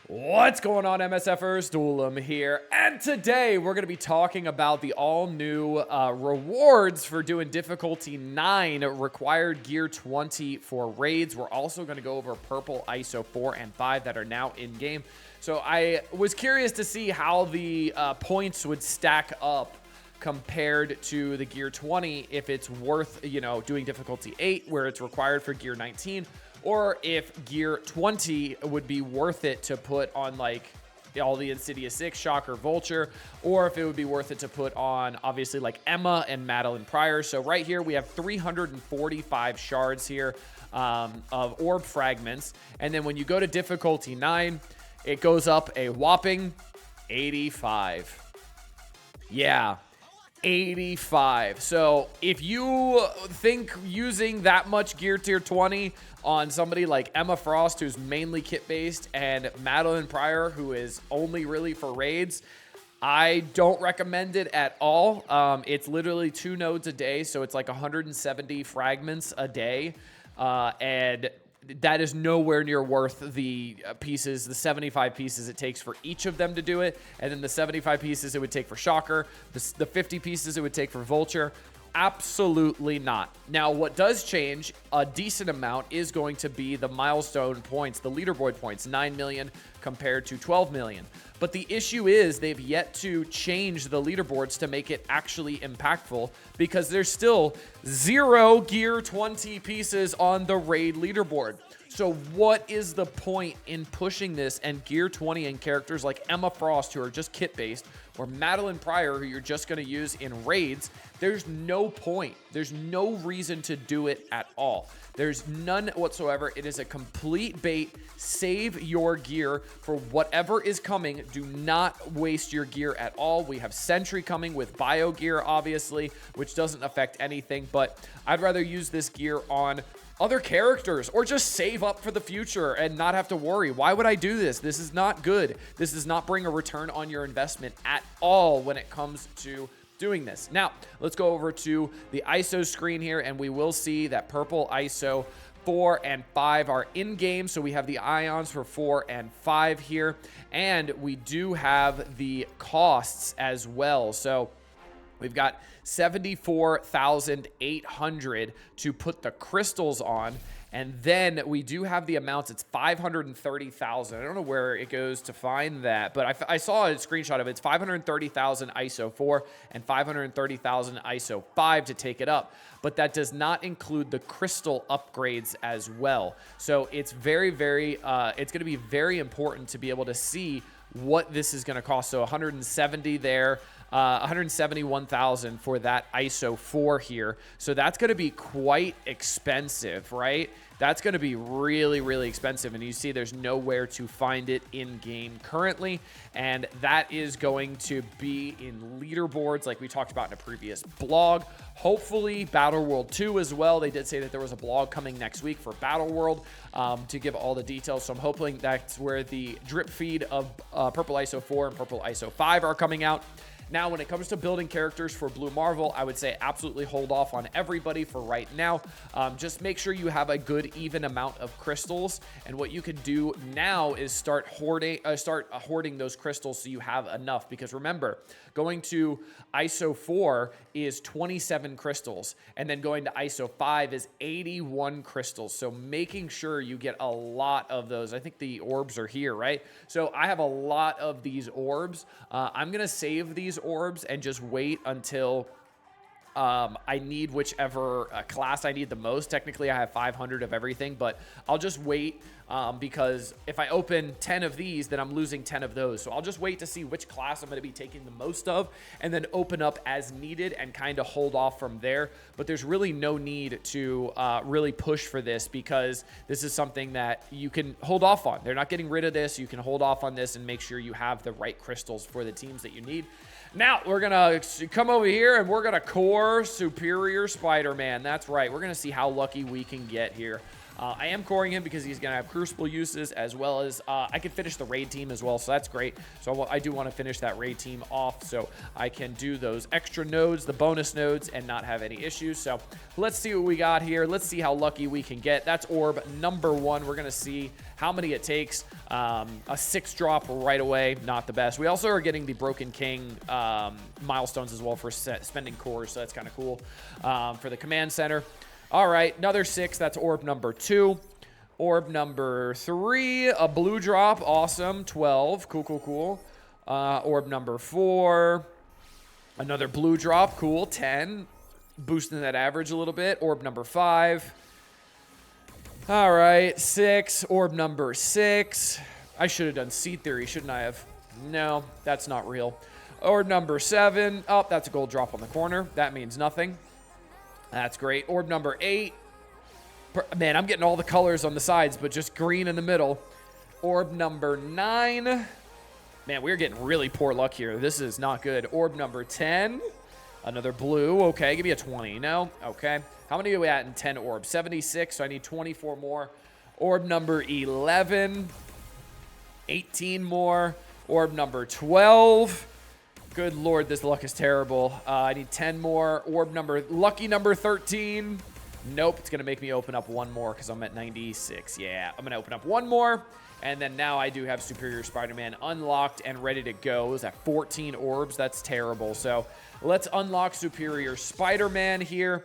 What's going on, MSFers? Duelim here, and today we're going to be talking about the all-new rewards for doing difficulty 9, required gear 20 for raids. We're also going to go over purple ISO 4 and 5 that are now in-game. So I was curious to see how the points would stack up compared to the gear 20, if it's worth, doing difficulty 8 where it's required for gear 19, or if gear 20 would be worth it to put on like all the Insidious Six, Shocker, Vulture, or if it would be worth it to put on obviously like Emma and Madeline Pryor. So right here we have 345 shards here of orb fragments, and then when you go to difficulty 9, it goes up a whopping 85. Yeah. 85. So if you think using that much gear tier 20 on somebody like Emma Frost, who's mainly kit based, and Madeline Pryor, who is only really for raids, I don't recommend it at all. It's literally 2 nodes a day, so it's like 170 fragments a day, and that is nowhere near worth the pieces, the 75 pieces it takes for each of them to do it, and then the 75 pieces it would take for Shocker, the 50 pieces it would take for Vulture. Absolutely not. Now, what does change a decent amount is going to be the milestone points, the leaderboard points, 9 million compared to 12 million. But the issue is they've yet to change the leaderboards to make it actually impactful, because there's still 0 gear 20 pieces on the raid leaderboard. So what is the point in pushing this and gear 20 and characters like Emma Frost, who are just kit based, or Madeline Pryor, who you're just going to use in raids? There's no point. There's no reason to do it at all. There's none whatsoever. It is a complete bait. Save your gear for whatever is coming. Do not waste your gear at all. We have Sentry coming with bio gear, obviously, which doesn't affect anything, but I'd rather use this gear on other characters, or just save up for the future and not have to worry. Why would I do this? This is not good. This does not bring a return on your investment at all when it comes to doing this. Now, let's go over to the ISO screen here, and we will see that purple ISO 4 and 5 are in game. So we have the ions for 4 and 5 here, and we do have the costs as well. So we've got 74,800 to put the crystals on, and then we do have the amounts. It's 530,000. I don't know where it goes to find that, but I saw a screenshot of it. It's 530,000 ISO 4 and 530,000 ISO 5 to take it up, but that does not include the crystal upgrades as well. So it's very, it's going to be very important to be able to see what this is going to cost. So 170 there. 171,000 for that ISO 4 here. So that's going to be quite expensive, right? That's going to be really, really expensive. And you see there's nowhere to find it in game currently. And that is going to be in leaderboards like we talked about in a previous blog. Hopefully Battle World 2 as well. They did say that there was a blog coming next week for Battle World to give all the details. So I'm hoping that's where the drip feed of Purple ISO 4 and Purple ISO 5 are coming out. Now, when it comes to building characters for Blue Marvel, I would say absolutely hold off on everybody for right now. Just make sure you have a good even amount of crystals. And what you can do now is start hoarding those crystals so you have enough. Because remember, going to ISO 4 is 27 crystals, and then going to ISO 5 is 81 crystals. So making sure you get a lot of those. I think the orbs are here, right? So I have a lot of these orbs. I'm going to save these orbs and just wait until I need whichever class I need the most. Technically, I have 500 of everything, but I'll just wait because if I open 10 of these, then I'm losing 10 of those. So I'll just wait to see which class I'm going to be taking the most of, and then open up as needed and kind of hold off from there. But there's really no need to really push for this, because this is something that you can hold off on. They're not getting rid of this. You can hold off on this and make sure you have the right crystals for the teams that you need. Now, we're going to come over here and we're going to core Superior Spider-Man. That's right. We're going to see how lucky we can get here. I am coring him because he's going to have Crucible uses, as well as I can finish the raid team as well, so that's great. So I do want to finish that raid team off so I can do those extra nodes, the bonus nodes, and not have any issues. So let's see what we got here. Let's see how lucky we can get. That's orb number 1. We're going to see how many it takes. A 6 drop right away, not the best. We also are getting the Broken King milestones as well for spending cores, so that's kind of cool for the command center. All right, another 6. That's orb number 2. Orb number 3, a blue drop. Awesome. 12. Cool, cool, cool. Orb number 4, another blue drop. Cool. 10. Boosting that average a little bit. Orb number 5. All right, 6. Orb number 6. I should have done Seed Theory, shouldn't I have? No, that's not real. Orb number 7. Oh, that's a gold drop on the corner. That means nothing. That's great. Orb number 8. Man, I'm getting all the colors on the sides, but just green in the middle. Orb number 9. Man, we're getting really poor luck here. This is not good. Orb number 10. Another blue. Okay, give me a 20. No? Okay. How many are we at in 10 orbs? 76, so I need 24 more. Orb number 11. 18 more. Orb number 12. Good Lord, this luck is terrible. I need 10 more. Lucky number 13. Nope, it's going to make me open up one more because I'm at 96. Yeah, I'm going to open up one more. And then now I do have Superior Spider-Man unlocked and ready to go. Is that 14 orbs? That's terrible. So let's unlock Superior Spider-Man here.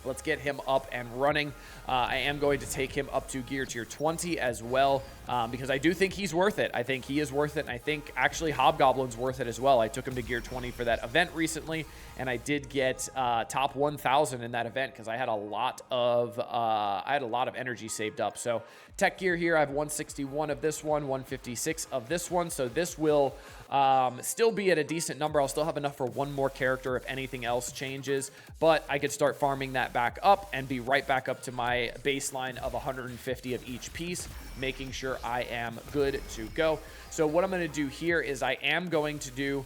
Let's get him up and running. I am going to take him up to gear tier 20 as well because I do think he's worth it. I think he is worth it, and I think actually Hobgoblin's worth it as well. I took him to gear 20 for that event recently, and I did get top 1,000 in that event because I had a lot of energy saved up. So tech gear here, I have 161 of this one, 156 of this one. So this will still be at a decent number. I'll still have enough for one more character if anything else changes, but I could start farming that back up and be right back up to my baseline of 150 of each piece, making sure I am good to go. So what I'm going to do here is I am going to do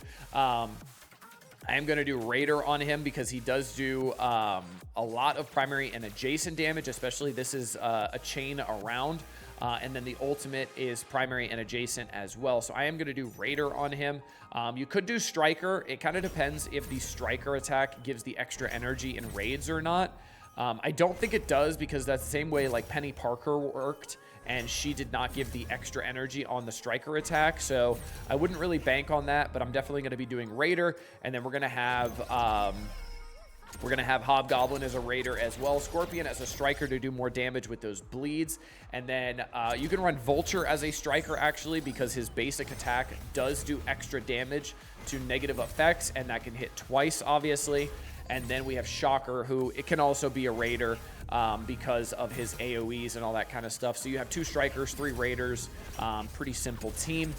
Raider on him because he does do a lot of primary and adjacent damage, especially this is a chain around. And then the ultimate is primary and adjacent as well. So I am going to do Raider on him. You could do Striker. It kind of depends if the Striker attack gives the extra energy in raids or not. I don't think it does because that's the same way like Penny Parker worked, and she did not give the extra energy on the Striker attack. So I wouldn't really bank on that, but I'm definitely going to be doing Raider, and then we're going to have Hobgoblin as a Raider as well. Scorpion as a Striker to do more damage with those bleeds. And then you can run Vulture as a Striker, actually, because his basic attack does do extra damage to negative effects, and that can hit twice, obviously. And then we have Shocker, who it can also be a Raider because of his AoEs and all that kind of stuff. So you have 2 Strikers, 3 Raiders. Pretty simple team.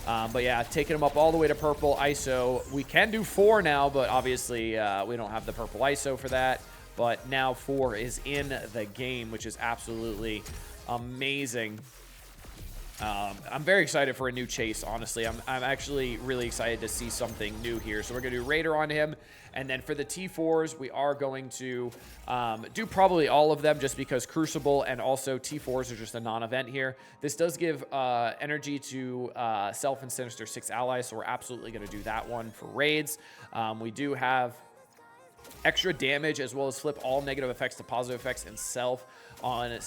But yeah, taking him up all the way to purple ISO. We can do 4 now, but obviously we don't have the purple ISO for that. But now 4 is in the game, which is absolutely amazing. I'm very excited for a new chase, honestly. I'm actually really excited to see something new here. So we're going to do Raider on him. And then for the T4s, we are going to do probably all of them just because Crucible and also T4s are just a non-event here. This does give energy to Self and Sinister Six allies, so we're absolutely going to do that one for raids. We do have extra damage as well as flip all negative effects to positive effects in Self on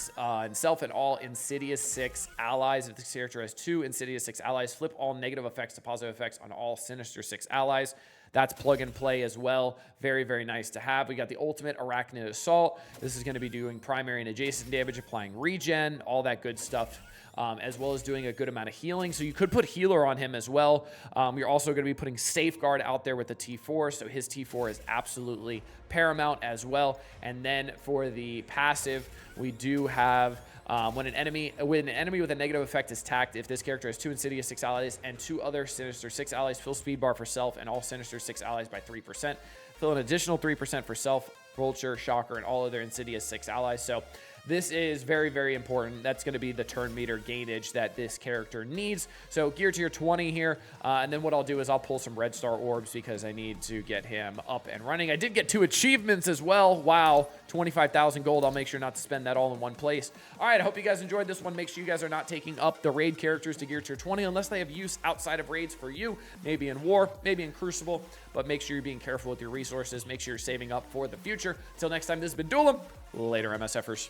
Self and all Insidious 6 allies. If this character has 2 Insidious 6 allies, flip all negative effects to positive effects on all Sinister 6 allies. That's plug and play as well. Very, very nice to have. We got the ultimate Arachnid Assault. This is going to be doing primary and adjacent damage, applying regen, all that good stuff, as well as doing a good amount of healing. So you could put Healer on him as well. You're also going to be putting Safeguard out there with the T4, so his T4 is absolutely paramount as well. And then for the passive, we do have when an enemy with a negative effect is tacked, if this character has 2 Insidious 6 allies and 2 other Sinister 6 allies, fill speed bar for Self and all Sinister 6 allies by 3%. Fill an additional 3% for Self, Vulture, Shocker, and all other Insidious 6 allies. So this is very, very important. That's going to be the turn meter gainage that this character needs. So gear tier 20 here. And then what I'll do is I'll pull some red star orbs because I need to get him up and running. I did get 2 achievements as well. Wow, 25,000 gold. I'll make sure not to spend that all in one place. All right, I hope you guys enjoyed this one. Make sure you guys are not taking up the raid characters to gear tier 20 unless they have use outside of raids for you, maybe in war, maybe in Crucible, but make sure you're being careful with your resources. Make sure you're saving up for the future. Until next time, this has been Duelim. Later, MSFers.